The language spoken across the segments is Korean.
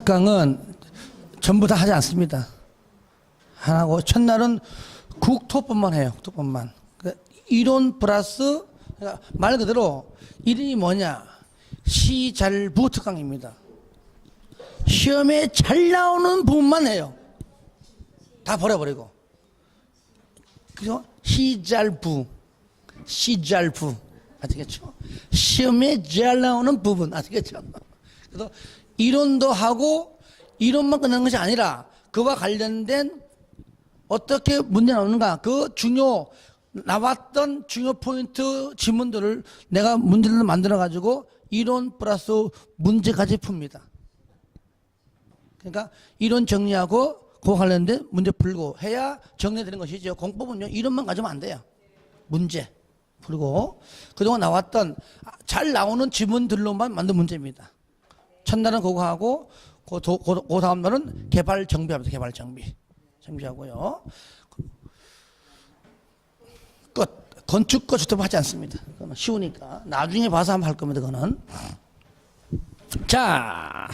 특강은 전부 다 하지 않습니다. 안 하고 첫날은 국토법만 해요. 국토법만. 이론 플러스 그러니까 말 그대로 이름이 뭐냐? 시잘부 특강입니다. 시험에 잘 나오는 부분만 해요. 다 버려버리고. 그죠? 시잘부. 아시겠죠? 시험에 잘 나오는 부분. 아시겠죠? 그래서 이론도 하고 이론만 끝나는 것이 아니라 그와 관련된 어떻게 문제 나오는가 그 나왔던 중요 포인트 지문들을 내가 문제를 만들어 가지고 이론 플러스 문제까지 풉니다. 그러니까 이론 정리하고 그와 관련된 문제 풀고 해야 정리되는 것이죠. 공법은요 이론만 가지면 안 돼요. 문제 풀고 그동안 나왔던 잘 나오는 지문들로만 만든 문제입니다. 첫날은 그거 하고 그 다음 날은 개발 정비합니다. 개발 정비하고요. 끝. 건축과 주택 하지 않습니다. 그건 쉬우니까 나중에 봐서 한번 할 겁니다. 그거는. 자,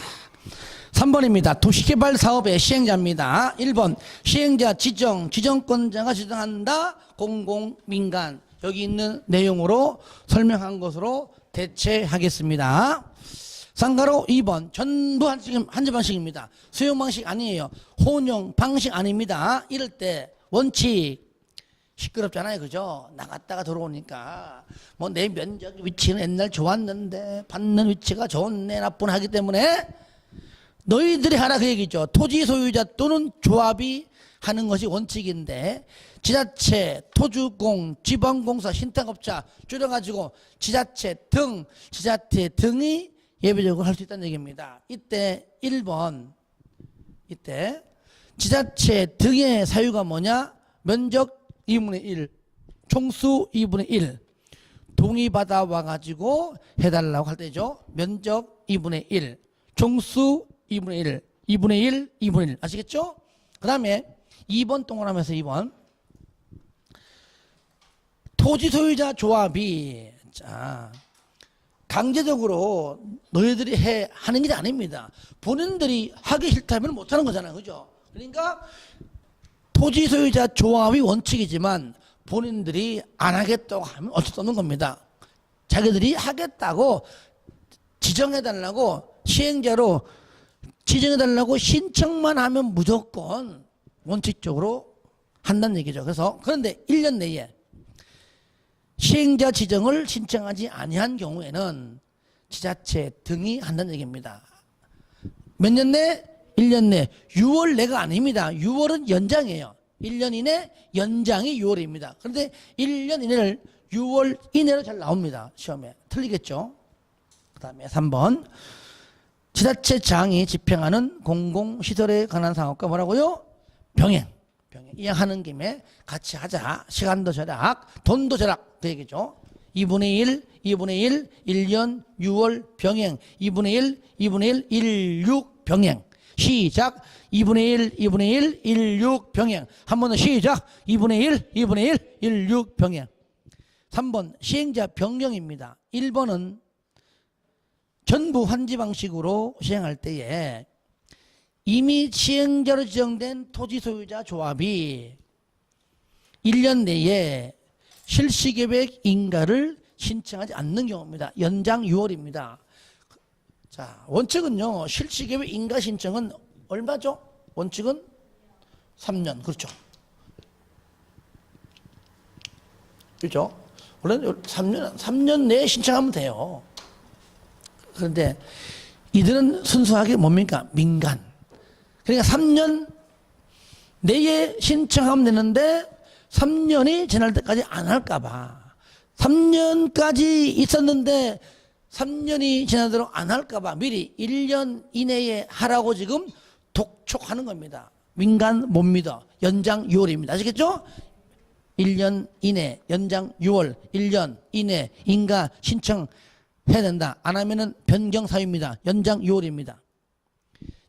3번입니다. 도시개발 사업의 시행자입니다. 1번 시행자 지정권자가 지정한다. 공공민간 여기 있는 내용으로 설명한 것으로 대체하겠습니다. 상가로 2번 전부 한 집 방식입니다. 수용 방식 아니에요. 혼용 방식 아닙니다. 이럴 때 원칙 시끄럽잖아요. 그죠? 나갔다가 들어오니까 뭐 내 면적 위치는 옛날 좋았는데 받는 위치가 좋네 나쁘네 하기 때문에 너희들이 하라 그 얘기죠. 토지 소유자 또는 조합이 하는 것이 원칙인데 지자체, 토주공, 지방공사, 신탁업자 줄여가지고 지자체 등이 예외적으로 할 수 있다는 얘기입니다. 이때 1번 이때 지자체 등의 사유가 뭐냐? 면적 2분의 1 총수 2분의 1 동의받아 와가지고 해달라고 할 때죠. 면적 2분의 1 총수 2분의 1 2분의 1 아시겠죠? 그 다음에 2번 동그라미에서 2번 토지 소유자 조합이 자 강제적으로 너희들이 하는 일이 아닙니다. 본인들이 하기 싫다면 못하는 거잖아요. 그죠? 그러니까 토지 소유자 조합이 원칙이지만 본인들이 안 하겠다고 하면 어쩔 수 없는 겁니다. 자기들이 하겠다고 지정해달라고 시행자로 지정해달라고 신청만 하면 무조건 원칙적으로 한다는 얘기죠. 그런데 1년 내에 시행자 지정을 신청하지 아니한 경우에는 지자체 등이 한다는 얘기입니다. 몇 년 내? 1년 내. 6월 내가 아닙니다. 6월은 연장이에요. 1년 이내 연장이 6월입니다. 그런데 1년 이내를 6월 이내로 잘 나옵니다. 시험에. 틀리겠죠? 그 다음에 3번 지자체장이 집행하는 공공시설에 관한 사업과 뭐라고요? 병행. 이왕하는 김에 같이 하자. 시간도 절약, 돈도 절약. 그 얘기죠. 2분의 1, 1년 6월 병행. 2분의 1, 16 병행. 시작. 2분의 1, 16 병행. 한 번 더 시작. 2분의 1, 16 병행. 3번 시행자 변경입니다. 1번은 전부 환지 방식으로 시행할 때에 이미 시행자로 지정된 토지 소유자 조합이 1년 내에 실시계획 인가를 신청하지 않는 경우입니다. 연장 6월입니다. 자, 원칙은요, 실시계획 인가 신청은 얼마죠? 원칙은 3년. 그렇죠. 그렇죠? 원래는 3년 내에 신청하면 돼요. 그런데 이들은 순수하게 뭡니까? 민간. 그러니까 3년 내에 신청하면 되는데 3년이 지날 때까지 안 할까봐 3년까지 있었는데 3년이 지나도록 안 할까봐 미리 1년 이내에 하라고 지금 독촉하는 겁니다. 민간 못 믿어. 연장 6월입니다. 아시겠죠? 1년 이내 연장 6월 1년 이내 인가 신청해야 된다. 안 하면은 변경 사유입니다. 연장 6월입니다.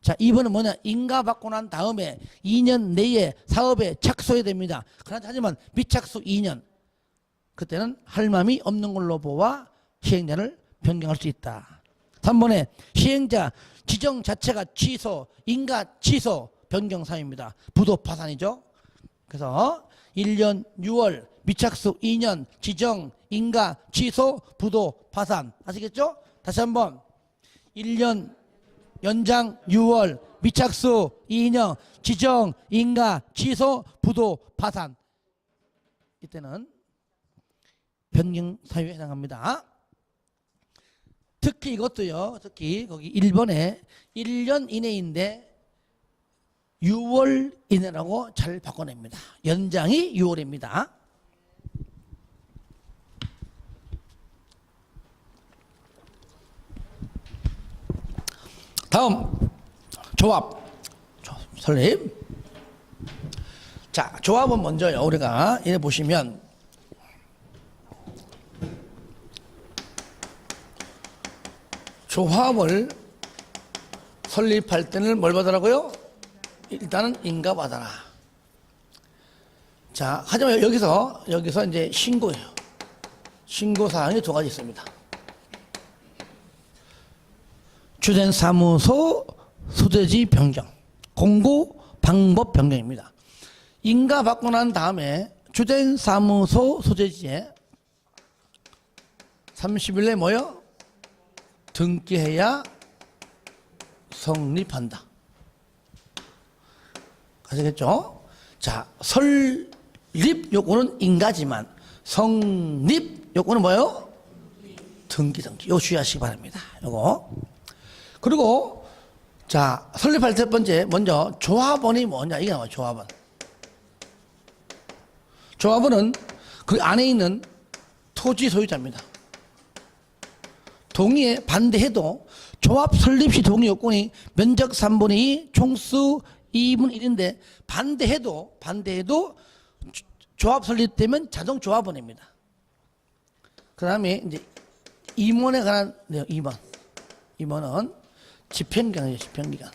자, 2번은 뭐냐? 인가 받고 난 다음에 2년 내에 사업에 착수해야 됩니다. 하지만 미착수 2년. 그때는 할 마음이 없는 걸로 보아 시행자를 변경할 수 있다. 3번에 시행자 지정 자체가 취소, 인가 취소, 변경 사유입니다. 부도 파산이죠. 그래서 1년 6월, 미착수 2년, 지정, 인가 취소, 부도 파산. 아시겠죠? 다시 한번 1년 연장 6월, 미착수 2년, 지정, 인가 취소, 부도 파산. 이때는 변경 사유에 해당합니다. 특히 이것도요. 특히 거기 1번에 1년 이내인데 6월 이내라고 잘 바꿔냅니다. 연장이 6월입니다. 다음 조합 설립. 자, 조합은 먼저요. 우리가 이래 보시면 조합을 설립할 때는 뭘 받으라고요? 일단은 인가 받아라. 자, 하지만 여기서 이제 신고예요. 신고 사항이 두 가지 있습니다. 주된 사무소 소재지 변경, 공고 방법 변경입니다. 인가 받고 난 다음에 주된 사무소 소재지에 30일 내에 뭐요? 등기해야 성립한다. 아시겠죠? 자, 설립 요건은 인가지만 성립 요건은 뭐예요? 등기. 요 주의하시기 바랍니다. 요거. 그리고 자, 설립할 첫 번째 먼저 조합원이 뭐냐 이게 나와요. 조합원. 조합원은 그 안에 있는 토지 소유자입니다. 동의에 반대해도 조합 설립 시 동의 요건이 면적 3분의 2, 총수 2분의 1인데 반대해도 조합 설립되면 자동 조합원입니다. 그 다음에 이제 임원에 관한 내용 2번. 임원은 집행기관이죠. 집행기관.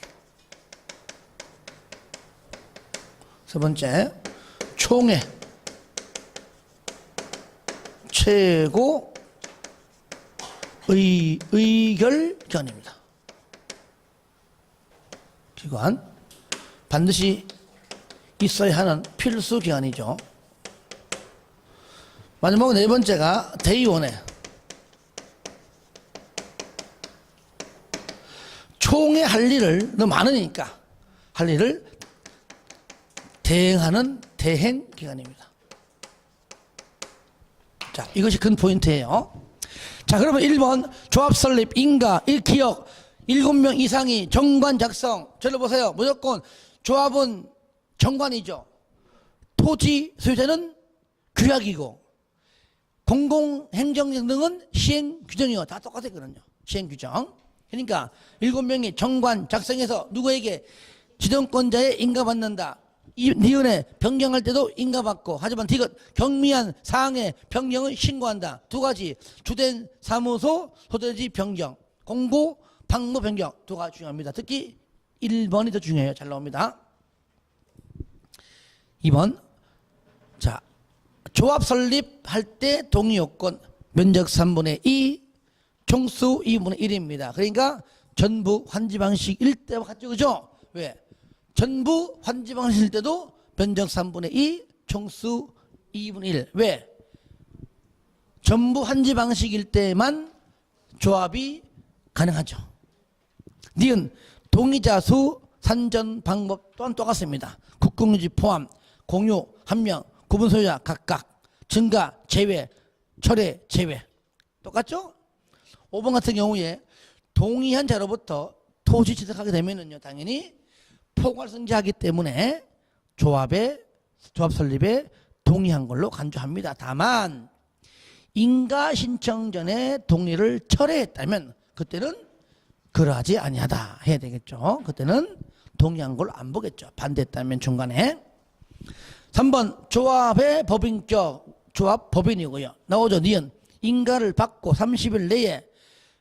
세 번째 총회 최고 의결기관입니다. 기관 반드시 있어야 하는 필수 기관이죠. 마지막 네 번째가 대의원회. 총회 할 일을 너무 많으니까 할 일을 대행하는 대행기관입니다. 자, 이것이 큰 포인트예요. 자, 그러면 1번 조합 설립 인가 1기억 7명 이상이 정관 작성. 저를 보세요. 무조건 조합은 정관이죠. 토지 소유자는 규약이고 공공행정 등은 시행규정이요. 다 똑같거든요. 시행규정. 그러니까 7명이 정관 작성해서 누구에게 지정권자에 인가받는다. 이 니은에 변경할 때도 인가받고 하지만 디귿 경미한 사항의 변경을 신고한다. 두 가지 주된 사무소 소재지 변경, 공고 방법 변경 두 가지 중요합니다. 특히 1번이 더 중요해요. 잘 나옵니다. 2번 자 조합 설립할 때 동의 요건 면적 3분의 2 총수 2분의 1입니다. 그러니까 전부 환지 방식일 때와 같죠. 그죠? 왜? 전부 환지 방식일 때도 면적 3분의 2 총수 2분의 1. 왜? 전부 환지 방식일 때만 조합이 가능하죠. 니은 동의자 수 산전 방법 또한 똑같습니다. 국공유지 포함 공유 한 명 구분 소유자 각각 증가 제외 철회 제외 똑같죠? 5번 같은 경우에 동의한 자로부터 토지 취득하게 되면은요 당연히 포괄성지하기 때문에 조합 설립에 동의한 걸로 간주합니다. 다만 인가 신청 전에 동의를 철회했다면 그때는 그러하지 아니하다 해야 되겠죠. 그때는 동의한 걸로 안 보겠죠. 반대했다면 중간에. 3번 조합의 법인격 조합 법인이고요. 나오죠. 니은 인가를 받고 30일 내에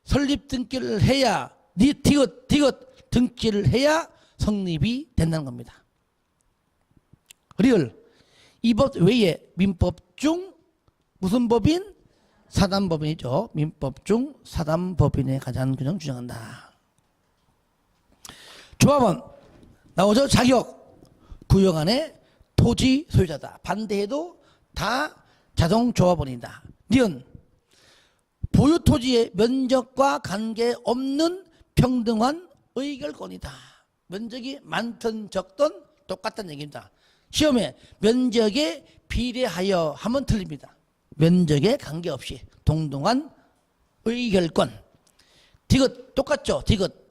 설립 등기를 해야 디귿 등기를 해야 성립이 된다는 겁니다. 리을 이 법 외에 민법 중 무슨 법인? 사단법인이죠. 민법 중 사단법인에 관한 규정 주장한다. 조합원 나오죠. 자격 부여간의 토지 소유자다. 반대해도 다 자동 조합원이다. 니은 보유 토지의 면적과 관계없는 평등한 의결권이다. 면적이 많든 적든 똑같다는 얘기입니다. 시험에 면적에 비례하여 하면 틀립니다. 면적에 관계없이 동등한 의결권. 디귿 똑같죠. 디귿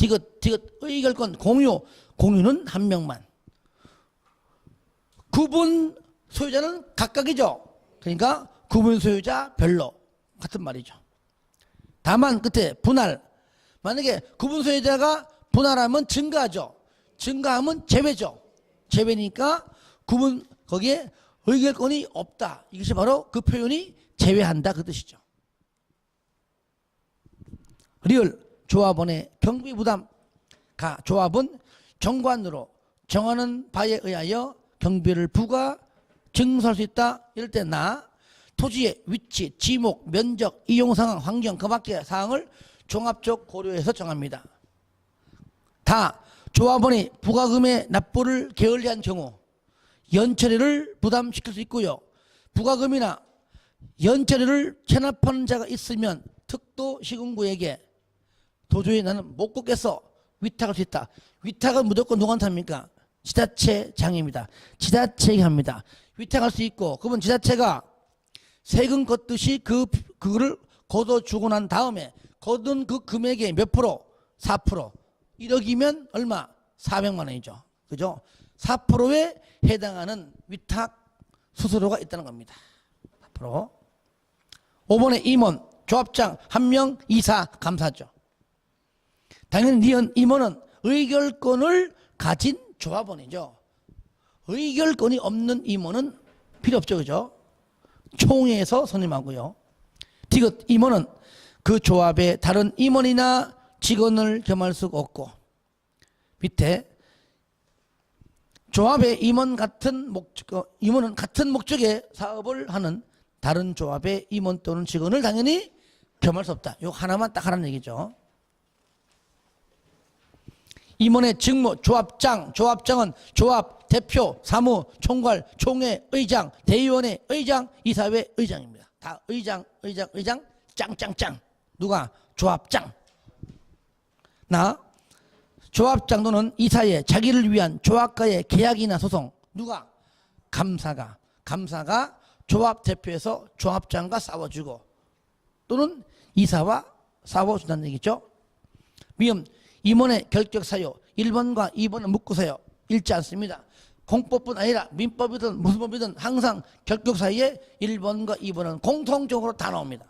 의결권 공유는 한 명만. 구분 소유자는 각각이죠. 그러니까 구분 소유자 별로 같은 말이죠. 다만 끝에 분할. 만약에 구분 소유자가 분할하면 증가하죠. 증가하면 제외죠. 제외니까 구분 거기에 의결권이 없다. 이것이 바로 그 표현이 제외한다 그 뜻이죠. 리을 조합원의 경비 부담. 가 조합은 정관으로 정하는 바에 의하여 경비를 부과 증서할 수 있다. 이럴 때 나 토지의 위치, 지목, 면적, 이용 상황, 환경 그 밖의 사항을 종합적 고려해서 정합니다. 다 조합원이 부과금의 납부를 게을리한 경우 연처리를 부담시킬 수 있고요. 부과금이나 연처리를 체납하는 자가 있으면 특도 시군구에게 도저히 나는 못 걷겠어 위탁할 수 있다. 위탁은 무조건 누구한테 합니까? 지자체장입니다. 지자체가 합니다. 위탁할 수 있고 그러면 지자체가 세금 걷듯이 그거를 걷어주고 난 다음에 걷은 그 금액의 몇 프로? 4%. 1억이면 얼마? 400만 원이죠. 그죠? 4%에 해당하는 위탁 수수료가 있다는 겁니다. 4%. 5번에 임원, 조합장, 1명, 이사, 감사죠. 당연히 니은 임원은 의결권을 가진 조합원이죠. 의결권이 없는 임원은 필요 없죠. 그죠? 총회에서 선임하고요. 디귿 임원은 그 조합의 다른 임원이나 직원을 겸할 수가 없고 밑에 조합의 임원은 같은 목적의 사업을 하는 다른 조합의 임원 또는 직원을 당연히 겸할 수 없다. 요 하나만 딱 하라는 얘기죠. 임원의 직무 조합장, 조합장은 조합, 대표, 사무, 총괄, 총회, 의장, 대의원의 의장, 이사회 의장입니다. 다 의장, 짱짱짱. 누가? 조합장. 나 조합장 또는 이사회 자기를 위한 조합과의 계약이나 소송. 누가? 감사가 조합 대표에서 조합장과 싸워주고 또는 이사와 싸워준다는 얘기죠. 미음 임원의 결격 사유 1번과 2번은 묶으세요. 읽지 않습니다. 공법뿐 아니라 민법이든 무슨 법이든 항상 결격 사유에 1번과 2번은 공통적으로 다 나옵니다.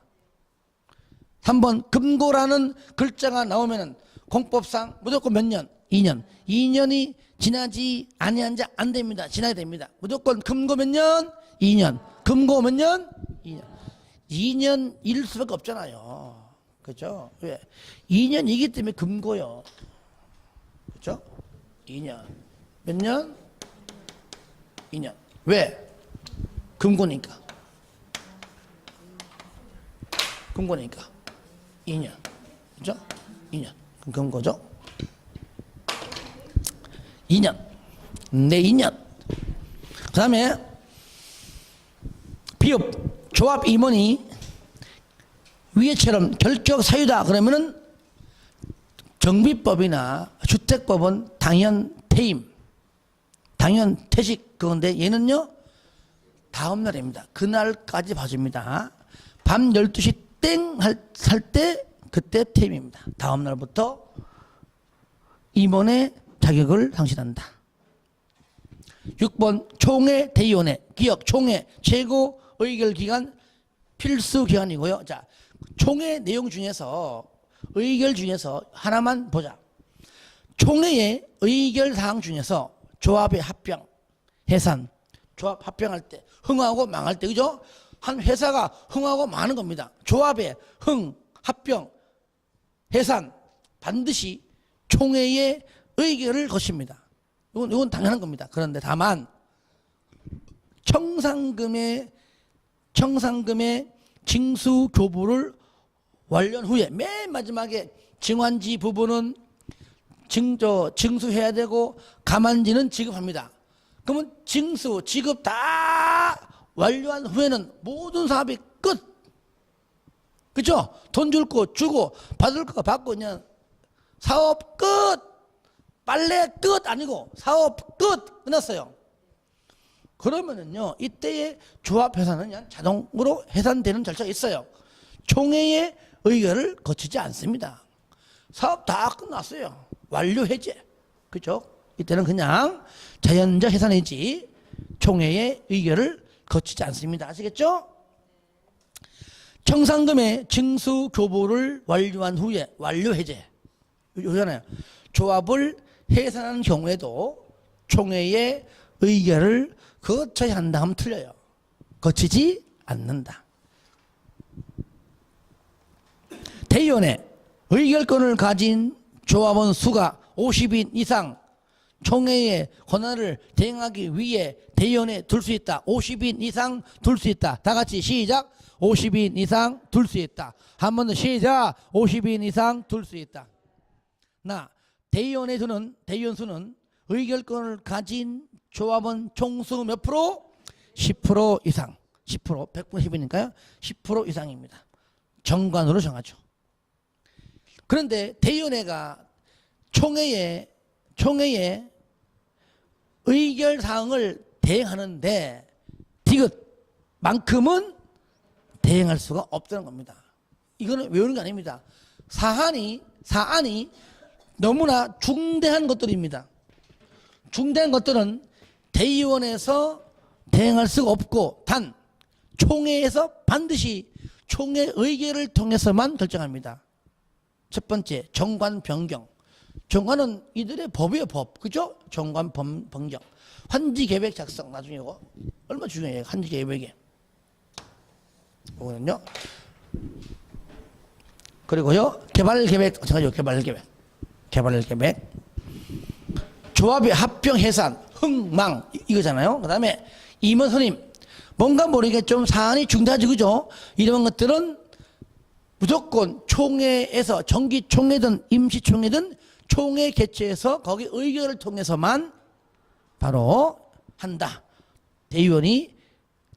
3번 금고라는 글자가 나오면은 공법상 무조건 몇 년? 2년. 2년이 지나지 아니한 자 안 됩니다. 지나야 됩니다. 무조건 금고 몇 년? 2년. 금고 몇 년? 2년. 2년일 수밖에 없잖아요. 그죠? 왜? 2년이기 때문에 금고요. 그죠? 2년. 몇 년? 2년. 왜? 금고니까. 금고니까. 2년. 그죠? 2년. 금고죠? 2년. 네, 2년. 그 다음에 비읍 조합 임원이 위에처럼 결격 사유다 그러면은 정비법이나 주택법은 당연 퇴임, 당연 퇴직 그건데 얘는요 다음 날입니다. 그날까지 봐줍니다. 밤 12시 땡 할 때 그때 퇴임입니다. 다음 날부터 임원의 자격을 상실한다. 6번 총회 대의원회 기억 총회 최고 의결 기간 필수 기간이고요. 자, 총회 내용 중에서 의결 중에서 하나만 보자. 총회의 의결 사항 중에서 조합의 합병, 해산, 조합 합병할 때 흥하고 망할 때 그죠? 한 회사가 흥하고 망하는 겁니다. 조합의 흥, 합병, 해산 반드시 총회의 의결을 거칩니다. 이건 당연한 겁니다. 그런데 다만 청산금의 징수교부를 완료한 후에 맨 마지막에 증환지 부분은 징수해야 되고 가만지는 지급합니다. 그러면 징수, 지급 다 완료한 후에는 모든 사업이 끝. 그죠? 돈 줄 거 주고 받을 거 받고 그냥 사업 끝. 빨래 끝 아니고 사업 끝. 끝났어요. 그러면은요, 이때의 조합회사는 그냥 자동으로 해산되는 절차가 있어요. 총회의 의결을 거치지 않습니다. 사업 다 끝났어요. 완료 해제. 그죠? 이때는 그냥 자연적 해산이지 총회의 의결을 거치지 않습니다. 아시겠죠? 청산금의 징수 교부를 완료한 후에 완료 해제. 요잖아요. 조합을 해산하는 경우에도 총회의 의결을 거쳐야 한다 하면 틀려요. 거치지 않는다. 대의원의 의결권을 가진 조합원 수가 50인 이상 총회의 권한을 대행하기 위해 대의원에 둘 수 있다. 50인 이상 둘 수 있다. 다 같이 시작. 50인 이상 둘 수 있다. 한 번 더 시작. 50인 이상 둘 수 있다. 대의원에 두는 대의원 수는 의결권을 가진 조합원 총수 몇 프로? 10% 이상. 10%, 100분 10이니까요. 10% 이상입니다. 정관으로 정하죠. 그런데 대의원회가 총회의 의결 사항을 대행하는데 디귿만큼은 대행할 수가 없다는 겁니다. 이거는 외우는 게 아닙니다. 사안이 너무나 중대한 것들입니다. 중대한 것들은 대의원에서 대행할 수가 없고 단 총회에서 반드시 총회 의결을 통해서만 결정합니다. 첫 번째, 정관 변경. 정관은 이들의 법이에요, 법. 그죠? 정관 변경. 환지 계획 작성. 나중에 이거 얼마 중요해요, 환지 계획이. 이거는요. 그리고요, 개발 계획. 개발 계획. 조합의 합병 해산, 흥망 이거잖아요. 그다음에 임원 선임. 뭔가 모르게 좀 사안이 중대하지, 그죠? 이런 것들은 무조건 총회에서 정기총회든 임시총회든 총회 개최해서 거기 의결을 통해서만 바로 한다. 대의원이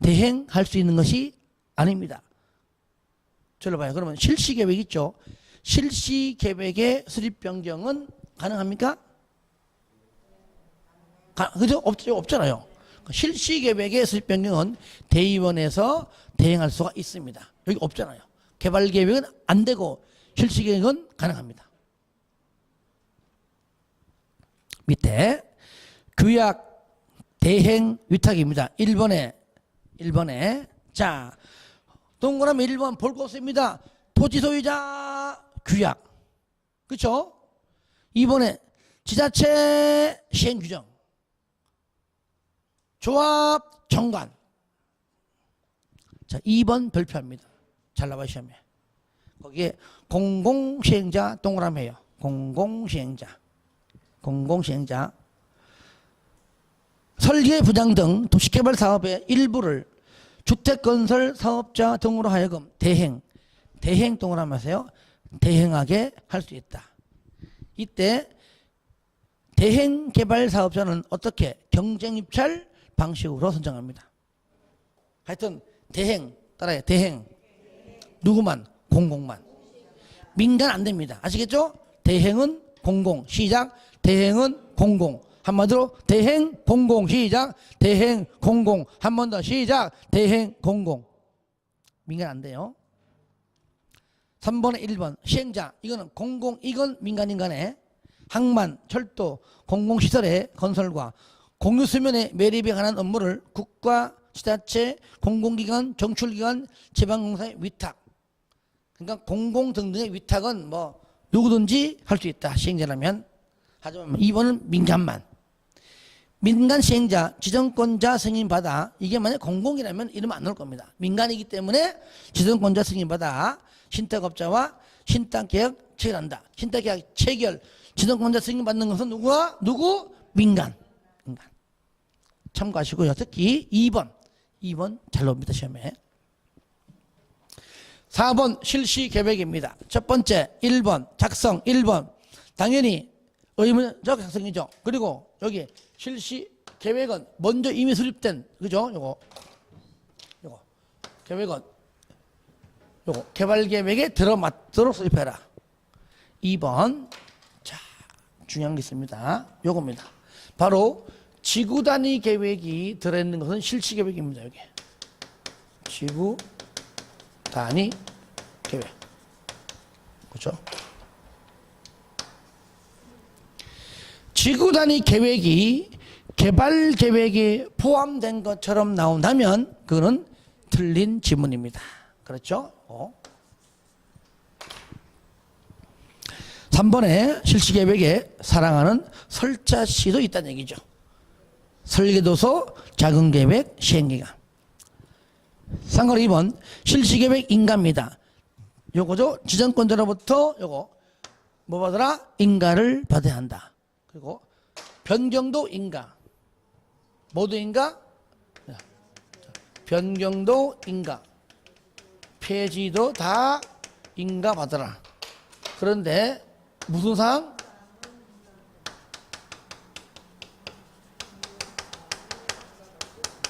대행할 수 있는 것이 아닙니다. 저를 봐요. 그러면 실시계획 있죠? 실시계획의 수립 변경은 가능합니까? 그죠? 없잖아요. 실시계획의 수립 변경은 대의원에서 대행할 수가 있습니다. 여기 없잖아요. 개발계획은 안 되고 실시계획은 가능합니다. 밑에 규약 대행 위탁입니다. 1번에 자 동그라미 1번 볼 거 없습니다. 토지 소유자 규약. 그렇죠? 2번에 지자체 시행 규정. 조합 정관. 자, 2번 별표합니다. 잘 나와 시험에. 거기에 공공시행자 동그라미예요. 공공시행자. 설계 부장 등 도시개발 사업의 일부를 주택건설 사업자 등으로 하여금 대행 동그라미 하세요. 대행하게 할 수 있다. 이때 대행 개발 사업자는 어떻게 경쟁 입찰 방식으로 선정합니다. 하여튼 대행 따라해. 대행 누구만? 공공만. 민간 안 됩니다. 아시겠죠? 대행은 공공. 시작. 대행은 공공. 한마디로 대행 공공. 시작. 대행 공공. 한 번 더 시작. 대행 공공. 민간 안 돼요. 3번에 1번 시행자. 이거는 공공. 이건 민간인 간에 항만, 철도, 공공시설의 건설과 공유수면의 매립에 관한 업무를 국가, 지자체, 공공기관, 정출기관, 지방공사에 위탁. 그러니까 공공 등등의 위탁은 뭐 누구든지 할 수 있다. 시행자라면. 하지만 2번은 민간만. 민간 시행자, 지정권자 승인받아. 이게 만약 공공이라면 이러면 안 나올 겁니다. 민간이기 때문에 지정권자 승인받아 신탁업자와 신탁계약 체결한다. 신탁계약 체결, 지정권자 승인받는 것은 누구와? 누구? 민간. 참고하시고요. 특히 2번 잘 나옵니다. 시험에. 4번 실시 계획입니다. 첫 번째 1번 작성 1번 당연히 의문적 작성이죠. 그리고 여기 실시 계획은 먼저 이미 수립된 그죠? 요거 계획은 요거 개발 계획에 들어맞도록 수립해라. 2번 자 중요한 게 있습니다. 요겁니다. 바로 지구 단위 계획이 들어있는 것은 실시 계획입니다. 여기 지구 단위 계획 그렇죠? 지구 단위 계획이 개발 계획에 포함된 것처럼 나온다면 그거는 틀린 지문입니다. 그렇죠? 3번에 실시 계획에 사랑하는 설자시도 있다는 얘기죠. 설계도서, 작은 계획, 시행기간. 상관 2번 실시 계획 인가입니다. 요거죠. 지정권자로부터 요거 뭐 받으라? 인가를 받아야 한다. 그리고 변경도 인가. 모두 인가? 변경도 인가. 폐지도 다 인가 받아라. 그런데 무슨 사항?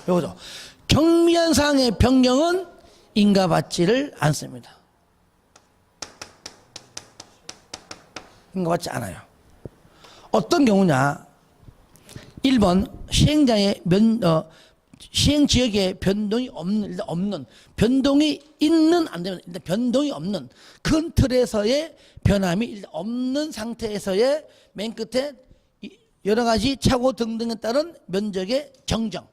요거죠. 경미한 사항의 변경은 인가받지를 않습니다. 인가받지 않아요. 어떤 경우냐? 1번 시행자의 시행 지역에 변동이 없는 변동이 있는 안 되면 일단 변동이 없는 큰 틀에서의 변함이 일단 없는 상태에서의 맨 끝에 여러 가지 차고 등등에 따른 면적의 정정.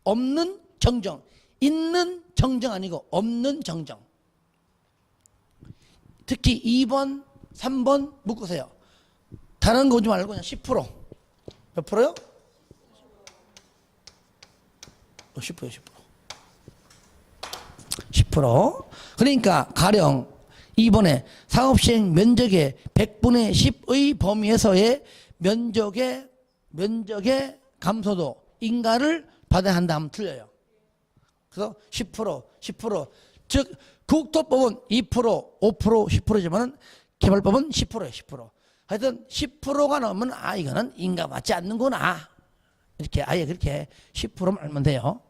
없는 정정, 있는 정정 아니고 없는 정정. 특히 2번, 3번 묶으세요. 다른 거 오지 말고 그냥 10%. 몇 프로요? 10%. 10%. 그러니까 가령 이번에 사업시행 면적의 100분의 10의 범위에서의 면적의 감소도 인가를 받아야 한다 하면 틀려요. 그래서 10%. 즉 국토법은 2%, 5%, 10%지만은 개발법은 10%예요. 10%. 하여튼 10%가 넘으면 이거는 인가 받지 않는구나. 이렇게 아예 그렇게 10% 알면 돼요.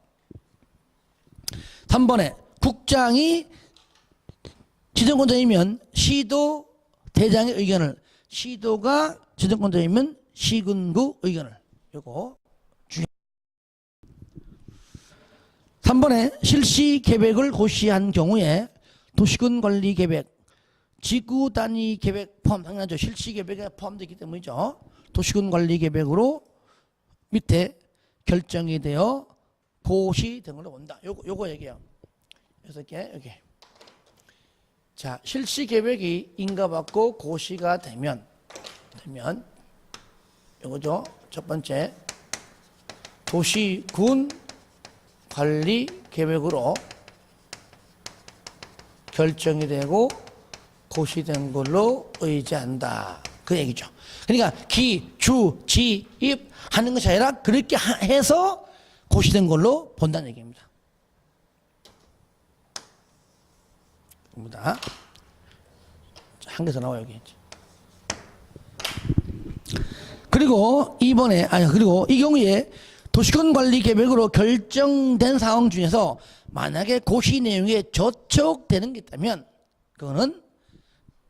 3번에 국장이 지정권자이면 시도 대장의 의견을, 시도가 지정권자이면 시군구 의견을, 요거 중요. 3번에 실시 계획을 고시한 경우에 도시군 관리 계획, 지구 단위 계획 포함, 당연하죠. 실시 계획에 포함되어 있기 때문이죠. 도시군 관리 계획으로 밑에 결정이 되어 고시 등으로 온다. 요거 얘기해요. 그래서 이렇게 여기. 자, 실시 계획이 인가받고 고시가 되면 요거죠. 첫 번째 도시군 관리 계획으로 결정이 되고 고시된 걸로 의지한다. 그 얘기죠. 그러니까 기, 주, 지, 입 하는 것이 아니라 그렇게 해서 고시된 걸로 본다는 얘기입니다. 한 개 더 나와요, 여기. 그리고 이번에, 그리고 이 경우에 도시군 관리 계획으로 결정된 상황 중에서 만약에 고시 내용에 저촉되는 게 있다면 그거는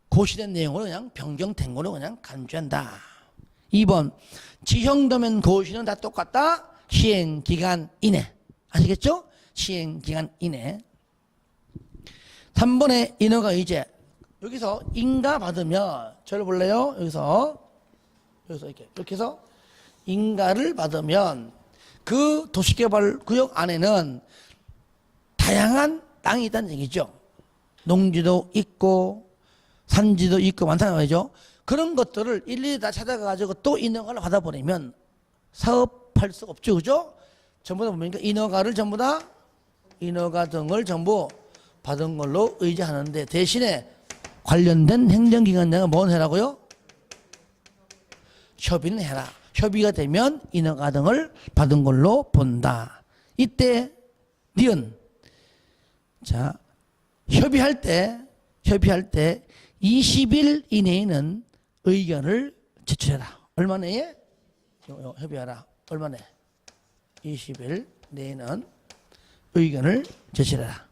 고시된 내용으로 그냥 변경된 거로 그냥 간주한다. 2번 지형도면 고시는 다 똑같다. 시행기간 이내. 아시겠죠? 시행기간 이내. 3번의 인허가 의제. 여기서 인가 받으면 저를 볼래요? 여기서 이렇게 해서 인가를 받으면 그 도시개발구역 안에는 다양한 땅이 있다는 얘기죠. 농지도 있고 산지도 있고 많다는 거죠. 그런 것들을 일일이 다 찾아가가지고 또 인허가를 받아버리면 사업할 수 없죠. 그죠? 전부 다 뭡니까? 인허가 등을 전부 받은 걸로 의지하는데 대신에 관련된 행정기관장은 뭔 해라고요? 협의는 해라. 협의가 되면 인허가 등을 받은 걸로 본다. 이때 니은. 자, 협의할 때 20일 이내에는 의견을 제출해라. 얼마 내에? 협의하라. 얼마 내에? 20일 내에는 의견을 제출해라.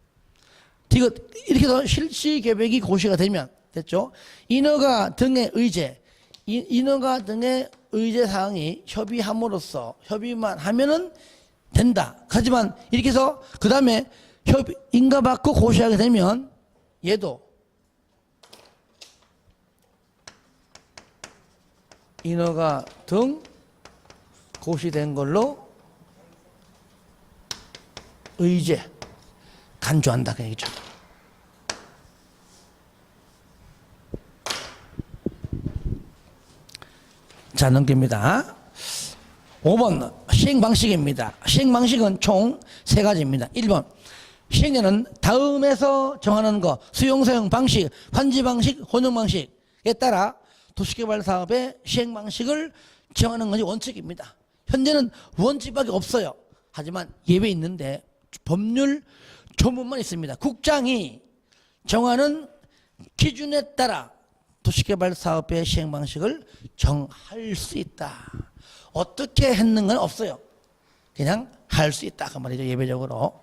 이렇게 해서 실시 계획이 고시가 되면 됐죠. 인허가 등의 의제 사항이 협의함으로써 협의만 하면은 된다. 하지만 이렇게 해서 그 다음에 인가받고 고시하게 되면 얘도 인허가 등 고시된 걸로 의제 간주한다 그 얘기죠. 자, 넘깁니다. 5번 시행 방식입니다. 시행 방식은 총 3가지입니다. 1번 시행자는 다음에서 정하는 거 수용 사용 방식, 환지 방식, 혼용 방식에 따라 도시개발 사업의 시행 방식을 정하는 것이 원칙입니다. 현재는 원칙밖에 없어요. 하지만 예외 있는데 법률 조문만 있습니다. 국장이 정하는 기준에 따라 도시개발 사업의 시행 방식을 정할 수 있다. 어떻게 했는 건 없어요. 그냥 할 수 있다 그 말이죠. 예외적으로.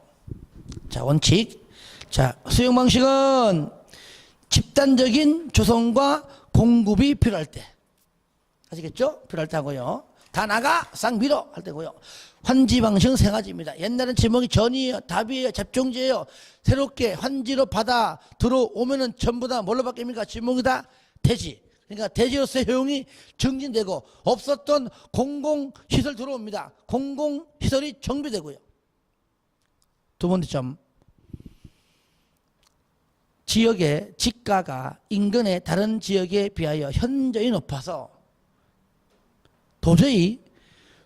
자, 원칙. 자, 수용 방식은 집단적인 조성과 공급이 필요할 때, 아시겠죠? 필요할 때 하고요. 다 나가 싹 밀어 할 때고요. 환지 방식은 3가지입니다. 옛날엔 제목이 전이에요, 답이에요, 접종제예요. 새롭게 환지로 받아 들어오면은 전부 다 뭘로 바뀝니까? 지목이 다 대지. 그러니까 대지로서의 효용이 증진되고 없었던 공공시설 들어옵니다. 공공시설이 정비되고요. 두 번째 점, 지역의 지가가 인근의 다른 지역에 비하여 현저히 높아서 도저히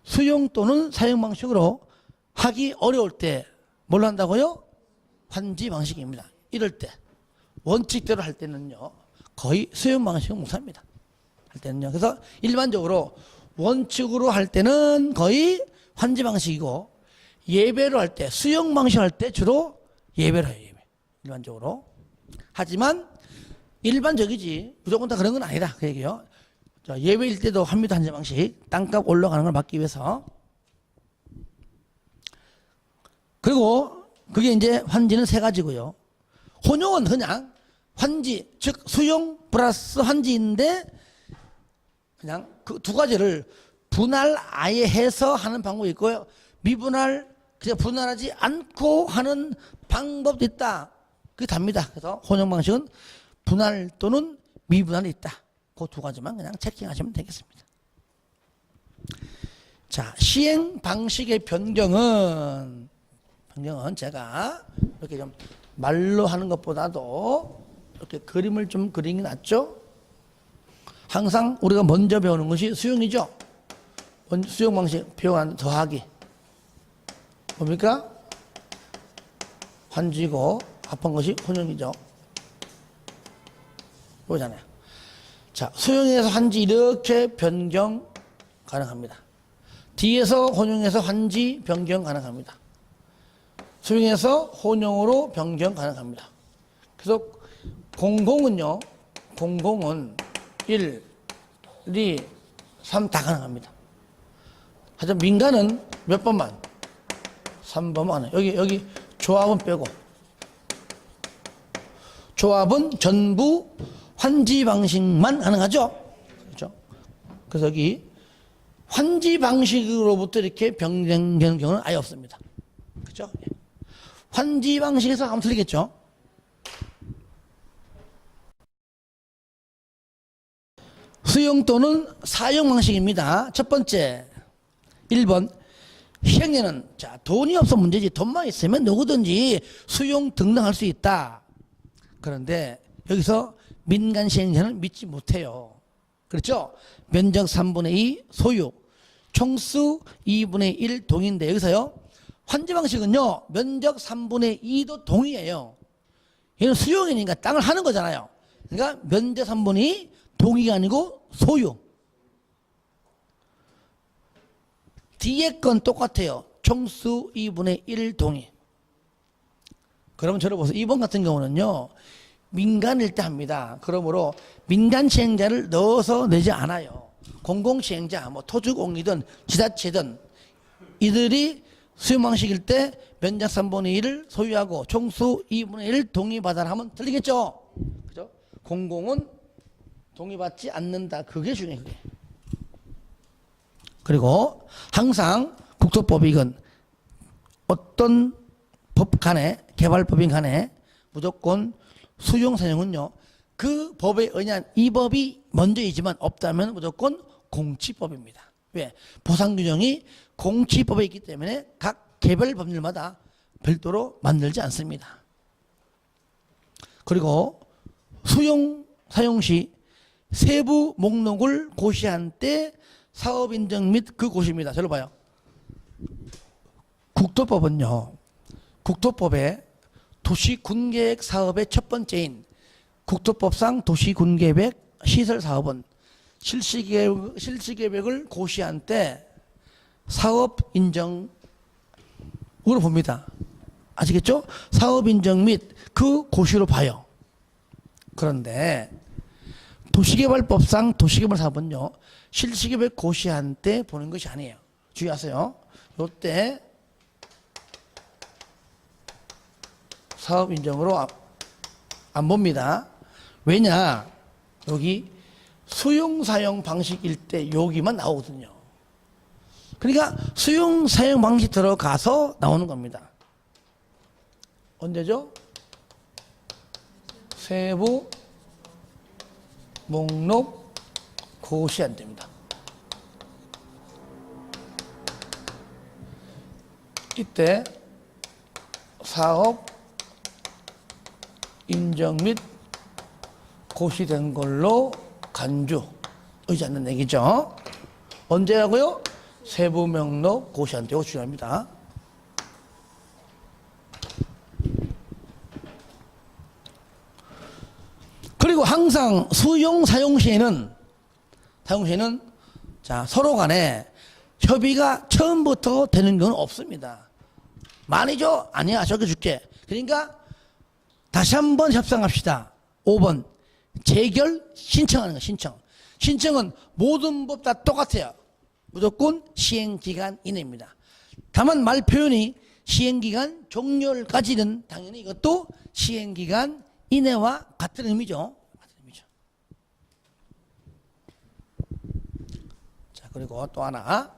수용 또는 사용 방식으로 하기 어려울 때 뭘로 한다고요? 환지 방식입니다. 이럴 때 원칙대로 할 때는요 거의 수용 방식은 못합니다. 할 때는요. 그래서 일반적으로 원칙으로 할 때는 거의 환지 방식이고 예배로 할 때, 수용 방식 할 때 주로 예배로 해요. 예배. 일반적으로. 하지만 일반적이지 무조건 다 그런 건 아니다 그 얘기예요. 자, 예배일 때도 합니다. 환지 방식. 땅값 올라가는 걸 막기 위해서. 그리고 그게 이제 환지는 3가지고요. 혼용은 그냥 환지, 즉 수용 플러스 환지인데 그냥 그 2가지를 분할 아예 해서 하는 방법이 있고요. 미분할, 그냥 분할하지 않고 하는 방법도 있다. 그게 답니다. 그래서 혼용 방식은 분할 또는 미분할이 있다. 그 2가지만 그냥 체킹하시면 되겠습니다. 자, 시행 방식의 변경은 제가 이렇게 좀 말로 하는 것보다도 이렇게 그림을 좀 그리는 게 낫죠? 항상 우리가 먼저 배우는 것이 수용이죠? 수용 방식 배워간 더하기. 뭡니까? 환지고 합한 것이 혼용이죠. 이거잖아요. 자, 수용에서 환지 이렇게 변경 가능합니다. 뒤에서 혼용에서 환지 변경 가능합니다. 수용에서 혼용으로 변경 가능합니다. 그래서 공공은요, 공공은 1, 2, 3 다 가능합니다. 하지만 민간은 몇 번만? 3번만. 여기 조합은 빼고. 조합은 전부 환지 방식만 가능하죠? 그렇죠? 그래서 여기 환지 방식으로부터 이렇게 변경되는 경우는 아예 없습니다. 그렇죠? 환지 방식에서 하면 틀리겠죠? 수용 또는 사용 방식입니다. 첫 번째, 1번. 시행자는 자, 돈이 없어 문제지. 돈만 있으면 누구든지 수용 등록할 수 있다. 그런데 여기서 민간 시행자는 믿지 못해요. 그렇죠? 면적 3분의 2 소유, 총수 2분의 1 동의인데 여기서요. 환지 방식은요. 면적 3분의 2도 동의예요. 얘는 수용이니까 땅을 하는 거잖아요. 그러니까 면적 3분의 2 동의가 아니고 소유. 뒤에 건 똑같아요. 총수 2분의 1 동의. 그러면 저를 보세요. 2번 같은 경우는요, 민간일 때 합니다. 그러므로 민간 시행자를 넣어서 내지 않아요. 공공시행자, 뭐 토주공이든 지자체든 이들이 수용 방식일 때 면적 3분의 1을 소유하고 총수 2분의 1 동의받아라 하면 틀리겠죠? 그죠? 공공은 동의받지 않는다. 그게 중요해, 그게. 그리고 항상 국토법이건 어떤 법 간에, 개발법인 간에 무조건 수용 사용은요, 그 법에 의한 이 법이 먼저이지만 없다면 무조건 공치법입니다. 왜? 보상 규정이 공치법에 있기 때문에 각 개별 법률마다 별도로 만들지 않습니다. 그리고 수용 사용 시 세부 목록을 고시한 때 사업 인정 및 그 고시입니다. 저로 봐요. 국토법은요, 국토법에 도시군계획 사업의 첫 번째인 국토법상 도시군계획 시설사업은 실시계획을 고시한 때 사업 인정으로 봅니다. 아시겠죠? 사업 인정 및 그 고시로 봐요. 그런데 도시개발법상 도시개발 사업은요, 실시계획 고시한 때 보는 것이 아니에요. 주의하세요. 요때 사업 인정으로 안 봅니다. 왜냐? 여기 수용사용 방식일 때 여기만 나오거든요. 그러니까 수용사용 방식 들어가서 나오는 겁니다. 언제죠? 세부 목록 고시 안 됩니다. 이때 사업 인정 및 고시된 걸로 간주 의지 않는 얘기죠. 언제라고요? 세부 명록 고시한 때 중요합니다. 그리고 항상 수용 사용 시에는 자, 서로 간에 협의가 처음부터 되는 건 없습니다. 많이 줘? 아니야, 적게 줄게. 그러니까 다시 한번 협상합시다. 5번 재결 신청하는 거. 신청은 모든 법 다 똑같아요. 무조건 시행기간 이내입니다. 다만 말 표현이 시행기간 종료일까지는 당연히 이것도 시행기간 이내와 같은 의미죠. 자, 그리고 또 하나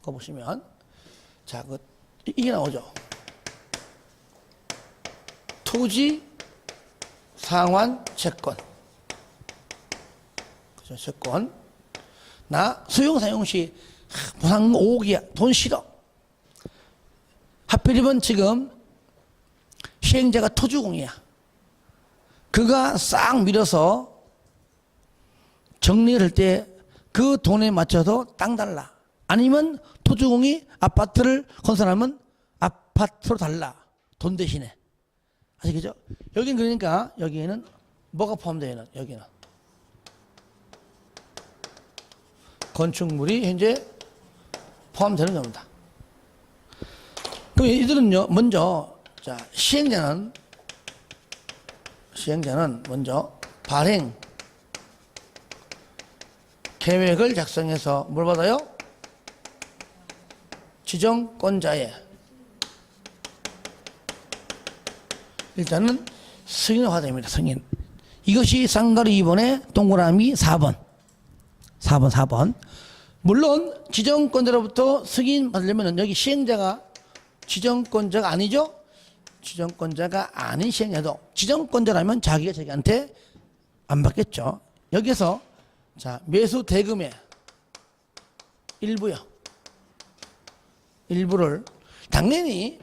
그거 보시면, 자, 이게 나오죠. 토지 상환 채권. 그죠? 채권. 나 수용 사용 시 보상 5억이야. 돈 싫어. 하필이면 지금 시행자가 토주공이야. 그가 싹 밀어서 정리를 할 때 그 돈에 맞춰서 땅 달라. 아니면 토주공이 아파트를 건설하면 아파트로 달라. 돈 대신에. 아시겠죠? 여긴 그러니까 여기에는 뭐가 포함되어 있는 여기는 건축물이 현재 포함되는 겁니다. 그럼 이들은요, 먼저, 자, 시행자는 먼저 발행 계획을 작성해서 뭘 받아요? 지정권자에 일단은 승인을 받아야 됩니다. 승인. 이것이 쌍가루 2번의 동그라미 4번. 물론 지정권자로부터 승인 받으려면 여기 시행자가 지정권자가 아니죠? 지정권자가 아닌 시행자도 지정권자라면 자기가 자기한테 안 받겠죠. 여기서 자, 매수 대금의 일부를 당연히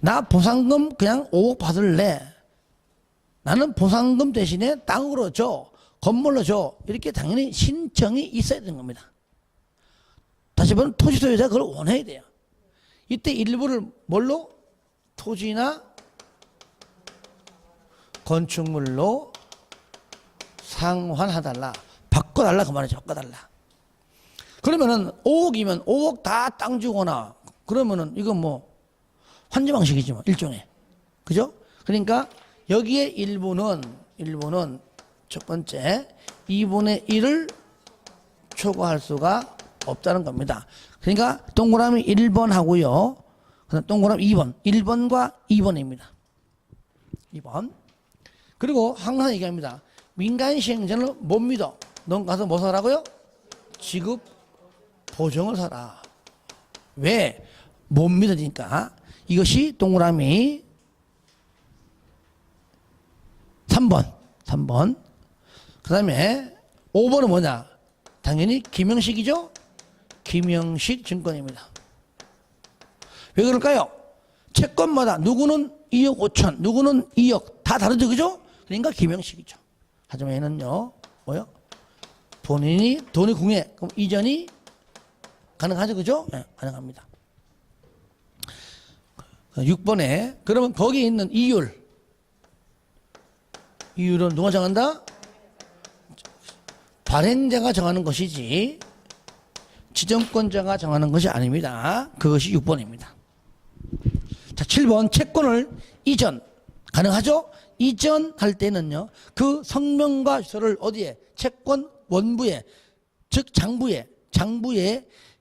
나 보상금 그냥 5억 받을래. 나는 보상금 대신에 땅으로 줘. 건물로 줘. 이렇게 당연히 신청이 있어야 되는 겁니다. 다시 말하면 토지 소유자가 그걸 원해야 돼요. 이때 일부를 뭘로? 토지나 건축물로 상환해달라. 바꿔달라. 그 말이죠. 바꿔달라. 그러면은 5억이면 5억 다 땅 주거나 그러면은 이건 뭐 환지 방식이지 뭐 일종의. 그죠? 그러니까 여기에 일부는 첫 번째 2분의 1을 초과할 수가 없다는 겁니다. 그러니까 동그라미 1번 하고요. 그다음 동그라미 2번. 1번과 2번입니다. 2번. 그리고 항상 얘기합니다. 민간 시행자는 못 믿어. 넌 가서 뭐 사라고요? 지급 보증을 사라. 왜? 못 믿으니까. 이것이 동그라미 3번. 그 다음에 5번은 뭐냐? 당연히 김영식이죠? 김영식 증권입니다. 왜 그럴까요? 채권마다 누구는 2억 5천, 누구는 2억 다 다르죠, 그죠? 그러니까 김영식이죠. 하지만 얘는요, 뭐요? 본인이 돈이 궁해. 그럼 이전이 가능하죠, 그죠? 네, 가능합니다. 6번에, 그러면 거기에 있는 이율은 누가 정한다? 발행자가 정하는 것이지, 지정권자가 정하는 것이 아닙니다. 그것이 6번입니다. 자, 7번 채권을 이전 가능하죠? 이전할 때는요, 그 성명과 주소를 어디에? 채권 원부에, 즉 장부에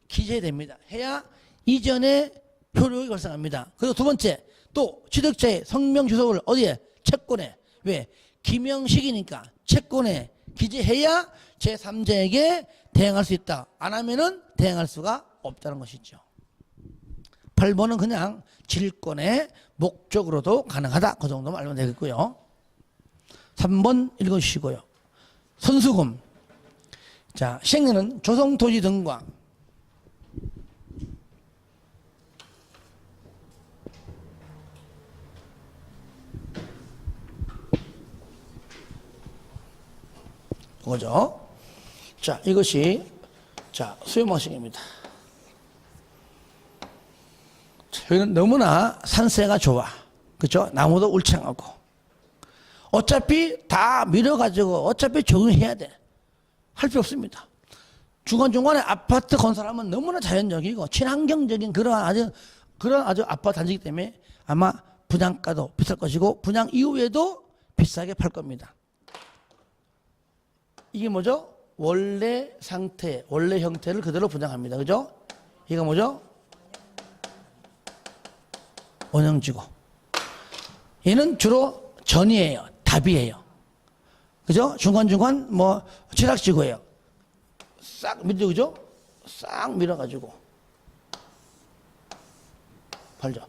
기재됩니다. 해야 이전의 효력이 발생합니다. 그리고 두 번째, 또 취득자의 성명 주소를 어디에? 채권에. 왜? 김영식이니까 채권에 기재해야 제3자에게 대행할 수 있다. 안 하면은 대행할 수가 없다는 것이죠. 8번은 그냥 질권의 목적으로도 가능하다. 그 정도만 알면 되겠고요. 3번 읽어주시고요. 선수금. 자, 시행령은 조성토지 등과 이거죠. 자, 이것이 수요 방식입니다. 여기는 너무나 산세가 좋아. 그죠? 나무도 울창하고. 어차피 다 밀어가지고 어차피 적응해야 돼. 할 필요 없습니다. 중간중간에 아파트 건설하면 너무나 자연적이고 친환경적인 그런 아주 아파트 단지이기 때문에 아마 분양가도 비쌀 것이고 분양 이후에도 비싸게 팔 겁니다. 이게 뭐죠? 원래 상태, 원래 형태를 그대로 분양합니다. 그죠? 이거 뭐죠? 원형지구. 얘는 주로 전이에요. 답이에요. 그죠? 중간중간 지락지구예요. 싹 밀죠, 그죠? 싹 밀어가지고 팔죠.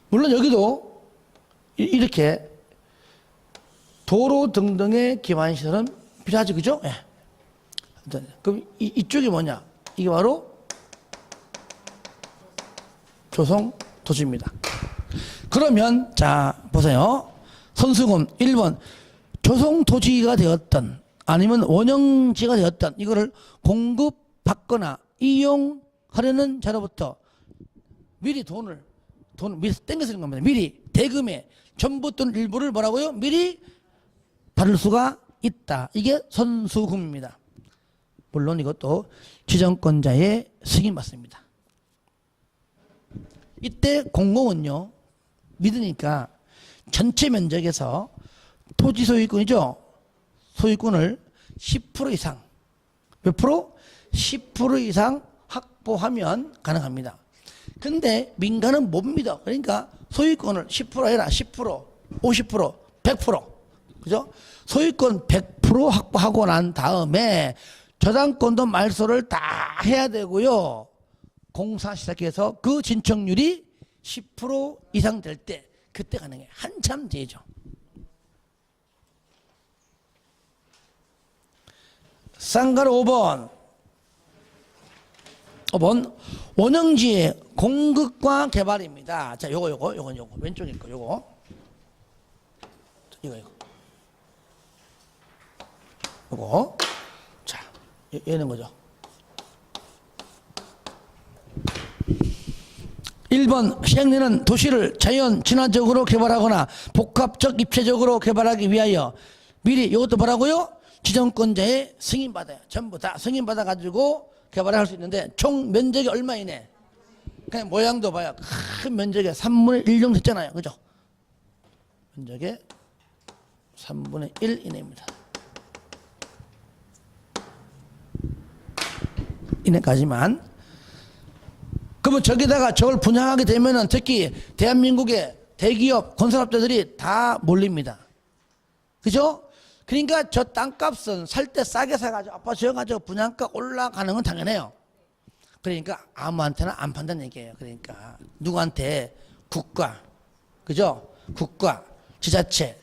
물론 여기도 이렇게 도로 등등의 기반시설은 필요하죠, 그죠? 예. 그럼 이쪽이 뭐냐? 이게 바로 조성 토지입니다. 그러면 자 보세요. 선수금 1번 조성 토지가 되었던 아니면 원형지가 되었던 이거를 공급받거나 이용하려는 자로부터 미리 돈을 미리 땡겨 쓰는 겁니다. 미리 대금에 전부 또는 일부를 뭐라고요? 미리 받을 수가 있다. 이게 선수금입니다. 물론 이것도 지정권자의 승인받습니다. 이때 공공은요, 믿으니까 전체 면적에서 토지 소유권이죠. 소유권을 10% 이상, 몇 프로? 10% 이상 확보하면 가능합니다. 근데 민간은 못 믿어. 그러니까 소유권을 10% 해라. 10%, 50%, 100%. 그죠? 소유권 100% 확보하고 난 다음에 저당권도 말소를 다 해야 되고요. 공사 시작해서 그 진척률이 10% 이상 될 때 그때 가능해요. 한참 뒤죠. 쌍가루 5번 원형지의 공급과 개발입니다. 자, 요거 왼쪽에 거 요거 자, 얘는 거죠. 1번 시행령은 도시를 자연 친화적으로 개발하거나 복합적 입체적으로 개발하기 위하여 미리 이것도 뭐라고요? 지정권자의 승인받아요. 전부 다 승인받아 가지고 개발할 수 있는데 총 면적이 얼마이네? 그냥 모양도 봐요. 큰 면적에 3분의 1 정도 됐잖아요. 그죠? 면적의 3분의 1 이내입니다. 이내까지만. 그러면 저기다가 저걸 분양하게 되면은 특히 대한민국의 대기업 건설업자들이 다 몰립니다. 그죠? 그러니까 저 땅값은 살 때 싸게 사가지고 아파트 지어가지고 분양가 올라가는 건 당연해요. 그러니까 아무한테나 안 판다는 얘기예요. 그러니까 누구한테? 국가, 그죠? 국가, 지자체,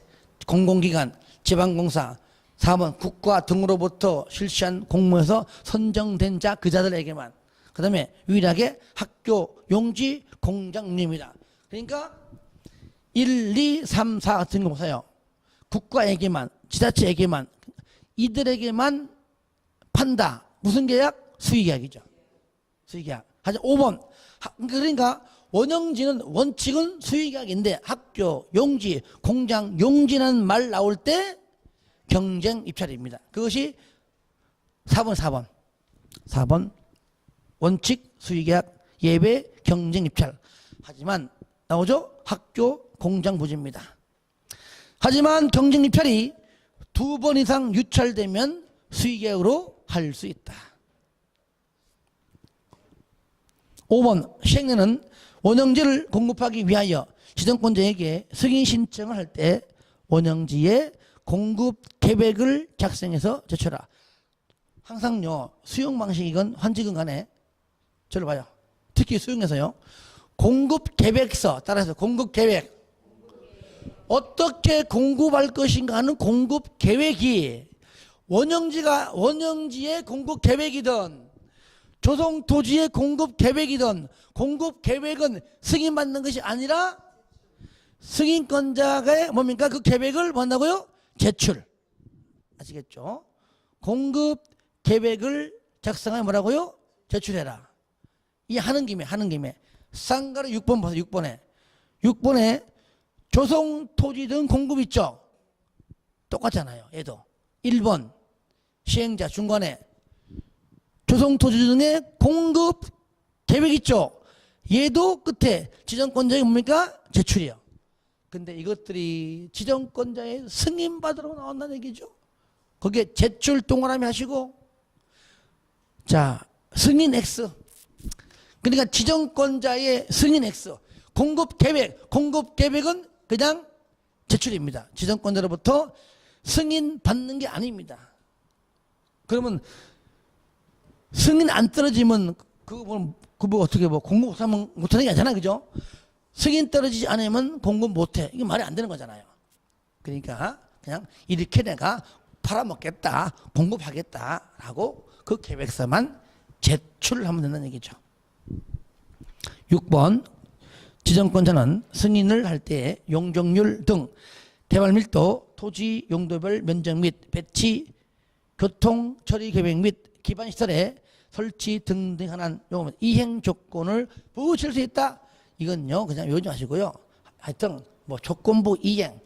공공기관, 지방공사, 4번 국가 등으로부터 실시한 공모에서 선정된 자 그 자들에게만. 그 다음에 유일하게 학교, 용지, 공장입니다. 그러니까 1, 2, 3, 4 같은 거 보세요. 국가에게만, 지자체에게만, 이들에게만 판다. 무슨 계약? 수의계약이죠. 수의계약. 하지만 5번. 그러니까 원형지는 원칙은 수의계약인데 학교, 용지, 공장, 용지라는 말 나올 때 경쟁 입찰입니다. 그것이 4번. 4번 원칙 수의계약 예외 경쟁 입찰. 하지만 나오죠? 학교, 공장 부지입니다. 하지만 경쟁 입찰이 2번 이상 유찰되면 수의계약으로 할 수 있다. 5번 시행령은 원형지를 공급하기 위하여 지정권자에게 승인 신청을 할 때 원형지의 공급 계획을 작성해서 제출하라. 항상요 수용 방식이건 환지건 간에 저를 봐요. 특히 수용에서요 공급 계획서 따라서 공급 계획 어떻게 공급할 것인가 하는 공급 계획이 원형지의 공급 계획이든 조성 토지의 공급 계획이든 공급 계획은 승인받는 것이 아니라 승인권자가 뭡니까? 그 계획을 뭐 한다고요? 제출. 아시겠죠? 공급 계획을 작성하면 뭐라고요? 제출해라. 이 하는 김에 쌍가루 6번 보세요. 6번에 조성 토지 등 공급 있죠? 똑같잖아요. 얘도 1번 시행자 중간에 조성 토지 등의 공급 계획 있죠? 얘도 끝에 지정권자의 뭡니까? 제출이요. 근데 이것들이 지정권자의 승인받으러 나온다는 얘기죠. 거기에 제출 동그라미 하시고 자 승인 X 그러니까 지정권자의 승인 X 공급 계획은 그냥 제출입니다. 지정권자로부터 승인 받는 게 아닙니다. 그러면 승인 안 떨어지면 그거 어떻게 공급 못하는 게 아니잖아요. 그죠? 승인 떨어지지 않으면 공급 못해. 이게 말이 안 되는 거잖아요. 그러니까 그냥 이렇게 내가 팔아먹겠다, 공급하겠다라고 그 계획서만 제출하면 된다는 얘기죠. 6번 지정권자는 승인을 할 때 용적률 등 개발 밀도, 토지 용도별 면적 및 배치, 교통 처리 계획 및 기반 시설의 설치 등등 하는 이행 조건을 붙일 수 있다. 이건요 그냥 외우지 마시고요. 하여튼 뭐 조건부 이행,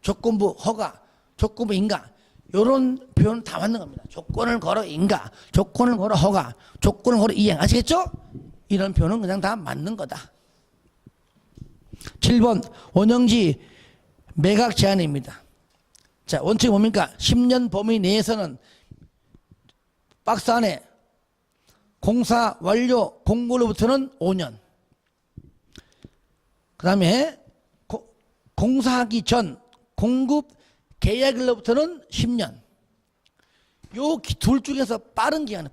조건부 허가, 조건부 인가 이런 표현 다 맞는 겁니다. 조건을 걸어 인가, 조건을 걸어 허가, 조건을 걸어 이행. 아시겠죠? 이런 표현은 그냥 다 맞는 거다. 7번 원형지 매각 제한입니다. 자 원칙이 뭡니까? 10년 범위 내에서는 박스 안에 공사 완료 공고로부터는 5년 그 다음에 공사하기 전 공급 계약일로부터는 10년 요 둘 중에서 빠른 기간이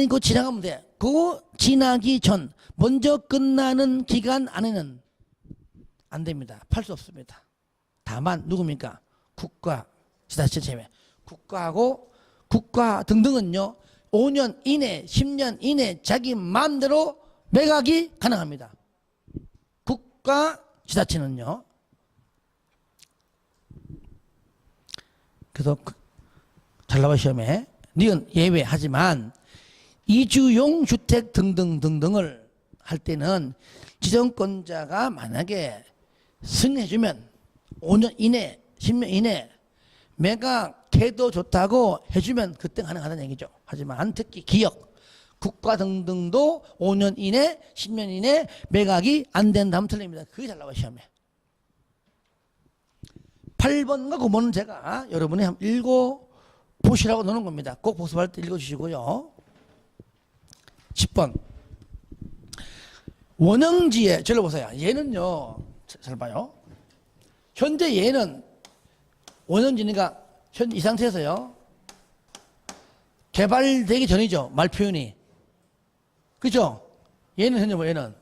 그 지나가면 돼. 그거 지나기 전 먼저 끝나는 기간 안에는 안 됩니다. 팔 수 없습니다. 다만 누굽니까? 국가, 지자체 제외. 국가 등등은요 5년 이내, 10년 이내 자기 마음대로 매각이 가능합니다. 국가, 지자체는요. 그래서 잘 나와 시험에 니은 예외하지만 이주용 주택 등등을 할 때는 지정권자가 만약에 승인해주면 5년 이내, 10년 이내 매각해도 좋다고 해주면 그때 가능하다는 얘기죠. 하지만 특히 기업, 국가 등등도 5년 이내, 10년 이내 매각이 안 된다면 틀립니다. 그게 잘 나와 시험에. 8번과 9번은 제가 여러분이 한번 읽어보시라고 넣는 겁니다. 꼭 복습할 때 읽어주시고요. 10번. 원형지에, 저를 보세요. 얘는요, 잘 봐요. 현재 얘는 원형지니까 현 이 상태에서요. 개발되기 전이죠. 말 표현이. 그죠? 얘는 현재 얘는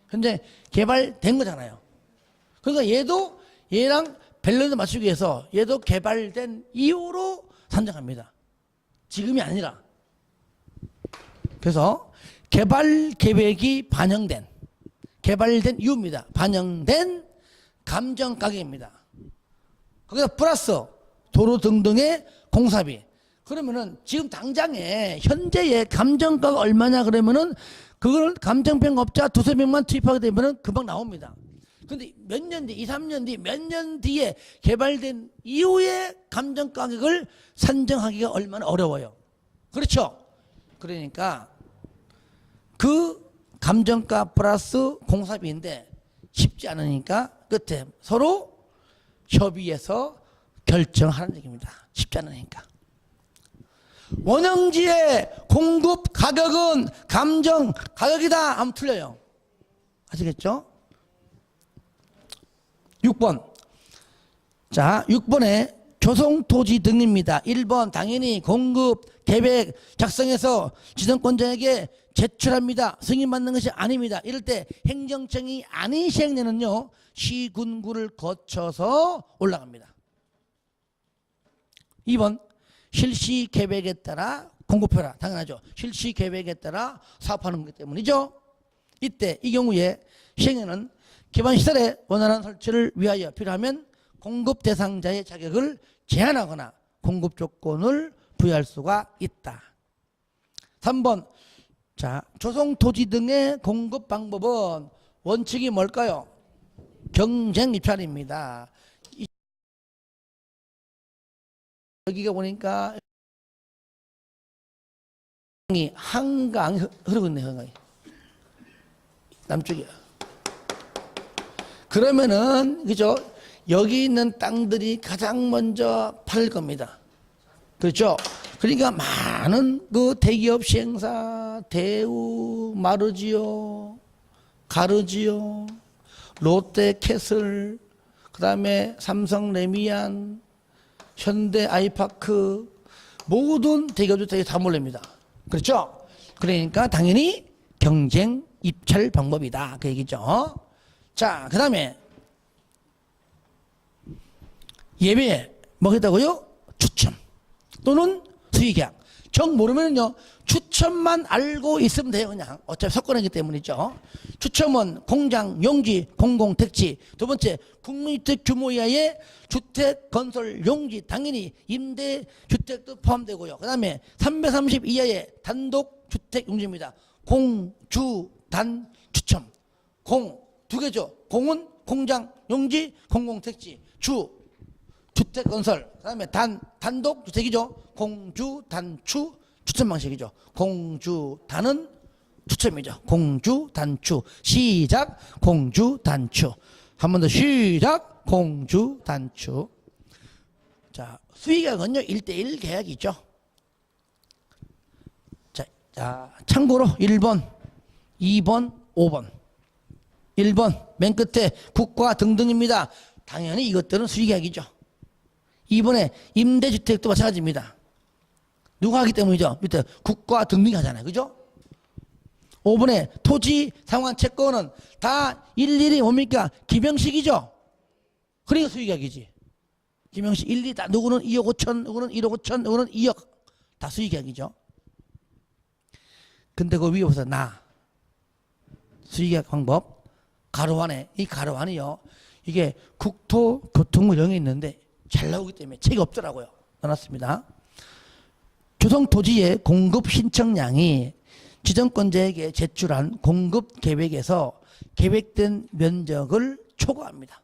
현재 개발된 거잖아요. 그러니까 얘도 얘랑 밸런스 맞추기 위해서 얘도 개발된 이후로 산정합니다. 지금이 아니라. 그래서 개발 계획이 개발된 이유입니다. 반영된 감정 가격입니다. 거기다 플러스 도로 등등의 공사비. 그러면은 지금 당장에 현재의 감정가가 얼마냐 그러면은 그걸 감정평업자 두세 명만 투입하게 되면은 금방 나옵니다. 근데 몇 년 뒤, 2, 3년 뒤, 몇 년 뒤에 개발된 이후에 감정 가격을 산정하기가 얼마나 어려워요. 그렇죠? 그러니까 그 감정가 플러스 공사비인데 쉽지 않으니까 끝에 서로 협의해서 결정하는 얘기입니다. 쉽지 않으니까. 원형지의 공급 가격은 감정 가격이다 하면 틀려요. 아시겠죠? 6번. 자, 6번에 조성토지 등입니다. 1번 당연히 공급 계획 작성해서 지정권자에게 제출합니다. 승인받는 것이 아닙니다. 이럴 때 행정청이 아닌 시행령은요, 시군구를 거쳐서 올라갑니다. 2번 실시 계획에 따라 공급해라. 당연하죠. 실시 계획에 따라 사업하는 거기 때문이죠. 이때 이 경우에 시행령은 기반 시설의 원활한 설치를 위하여 필요하면 공급 대상자의 자격을 제한하거나 공급 조건을 부여할 수가 있다. 3번. 자, 조성 토지 등의 공급 방법은 원칙이 뭘까요? 경쟁 입찰입니다. 여기가 보니까 한강이 흐르고 있네요. 한강이. 남쪽이야. 그러면은 그죠? 여기 있는 땅들이 가장 먼저 팔 겁니다. 그렇죠? 그러니까 많은 그 대기업 시행사, 대우, 마르지오, 가르지오, 롯데캐슬, 그 다음에 삼성 레미안, 현대 아이파크, 모든 대기업들이 다 몰립니다. 그렇죠? 그러니까 당연히 경쟁 입찰 방법이다. 그 얘기죠. 자, 그 다음에 예외 뭐겠다고요? 추첨 또는 수의계약. 정 모르면요 추첨만 알고 있으면 돼요. 그냥 어차피 석권이기 때문이죠. 추첨은 공장, 용지, 공공택지. 두 번째 국민주택 규모 이하의 주택 건설 용지, 당연히 임대주택도 포함되고요. 그 다음에 330 이하의 단독주택 용지입니다. 공, 주, 단, 추첨. 공 두 개죠. 공은 공장, 용지, 공공택지. 주, 주택 건설. 그 다음에 단독 주택이죠. 공주, 단추, 추첨 방식이죠. 공주, 단은 추첨이죠. 공주, 단추. 시작, 공주, 단추. 한 번 더 시작, 공주, 단추. 자, 수의계약은요, 1대1 계약이죠. 자, 참고로 1번, 2번, 5번. 1번, 맨 끝에 국가 등등입니다. 당연히 이것들은 수의계약이죠. 2번에 임대주택도 마찬가지입니다. 누가 하기 때문이죠? 밑에 국가 등등이 하잖아요. 그죠? 5번에 토지 상환 채권은 다 일일이 뭡니까? 김영식이죠? 그러니까 수의계약이지. 김영식 일일이 다 누구는 2억 5천, 누구는 1억 5천, 누구는 2억. 다 수의계약이죠. 근데 그 위에 보세요. 수의계약 방법. 가로안에, 이 가로안이요. 이게 국토교통부령이 있는데 잘 나오기 때문에 책이 없더라고요. 넣어놨습니다. 조성토지의 공급 신청량이 지정권자에게 제출한 공급 계획에서 계획된 면적을 초과합니다.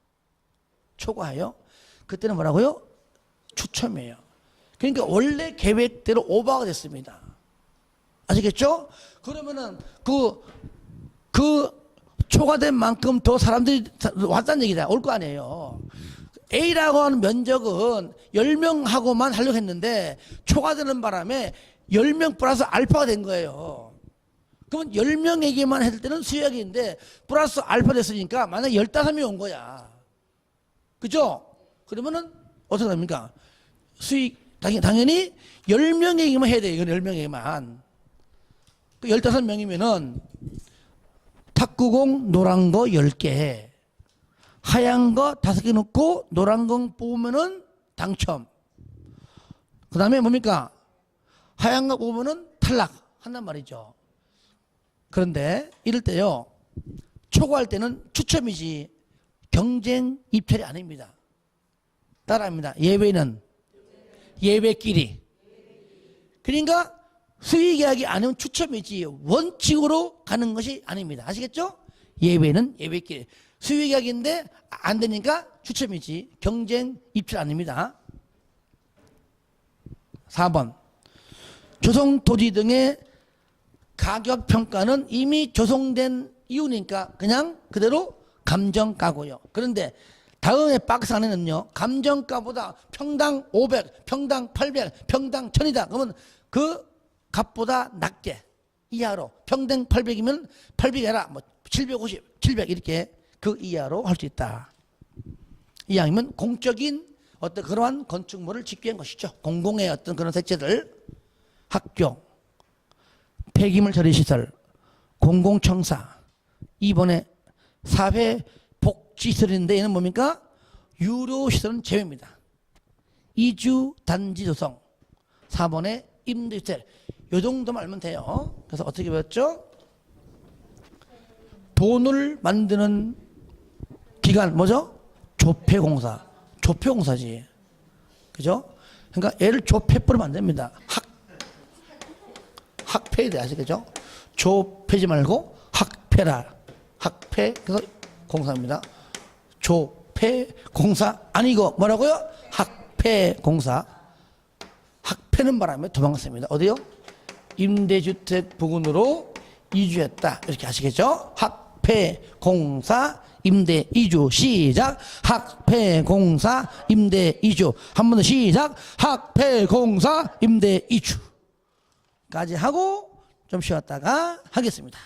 초과해요. 그때는 뭐라고요? 추첨이에요. 그러니까 원래 계획대로 오버가 됐습니다. 아시겠죠? 그러면은 그 초과된 만큼 더 사람들이 왔다는 얘기다. 올 거 아니에요. A라고 하는 면적은 10명하고만 하려고 했는데 초과되는 바람에 10명 플러스 알파가 된 거예요. 그러면 10명에게만 했을 때는 수역인데 플러스 알파 됐으니까 만약에 15명이 온 거야. 그죠? 그러면은 어떻게 됩니까? 수익 당연히 10명에게만 해야 돼요. 이건 10명에게만. 15명이면은 탁구공 노란 거 10개, 하얀 거 5개 넣고 노란 거 뽑으면은 당첨. 그 다음에 뭡니까? 하얀 거 뽑으면은 탈락 한단 말이죠. 그런데 이럴 때요, 초과할 때는 추첨이지 경쟁 입찰이 아닙니다. 따라합니다. 예외는 예외끼리. 그러니까 수의계약이 아니면 추첨이지 원칙으로 가는 것이 아닙니다. 아시겠죠? 예외는 예외끼리. 수의계약인데 안 되니까 추첨이지 경쟁 입찰 아닙니다. 4번. 조성 토지 등의 가격 평가는 이미 조성된 이유니까 그냥 그대로 감정가고요. 그런데 다음에 박스 안에는요, 감정가보다 평당 500, 평당 800, 평당 1000이다. 그러면 그 값보다 낮게 이하로 평당 800이면 800 해라. 뭐 750, 700 이렇게 그 이하로 할 수 있다. 이왕이면 공적인 어떤 그러한 건축물을 짓기 위한 것이죠. 공공의 어떤 그런 색채들, 학교, 폐기물 처리 시설, 공공청사, 이번에 사회복지시설인데 얘는 뭡니까? 유료시설은 제외입니다. 이주 단지 조성, 4번에 임대주택. 요 정도만 알면 돼요. 그래서 어떻게 배웠죠? 돈을 만드는 기관 뭐죠? 조폐공사. 조폐공사지. 그죠? 그러니까 애를 조폐뿌리면 안 됩니다. 학폐에 대해 아시겠죠? 조폐지 말고 학폐라. 학폐, 그래서 공사입니다. 조폐공사 아니고 뭐라고요? 학폐공사. 학폐는 말하면 도망갔습니다. 어디요? 임대주택 부근으로 이주했다. 이렇게 아시겠죠? 학폐공사 임대 이주. 시작. 학폐공사 임대 이주. 한 번 더 시작. 학폐공사 임대 이주 까지 하고 좀 쉬었다가 하겠습니다.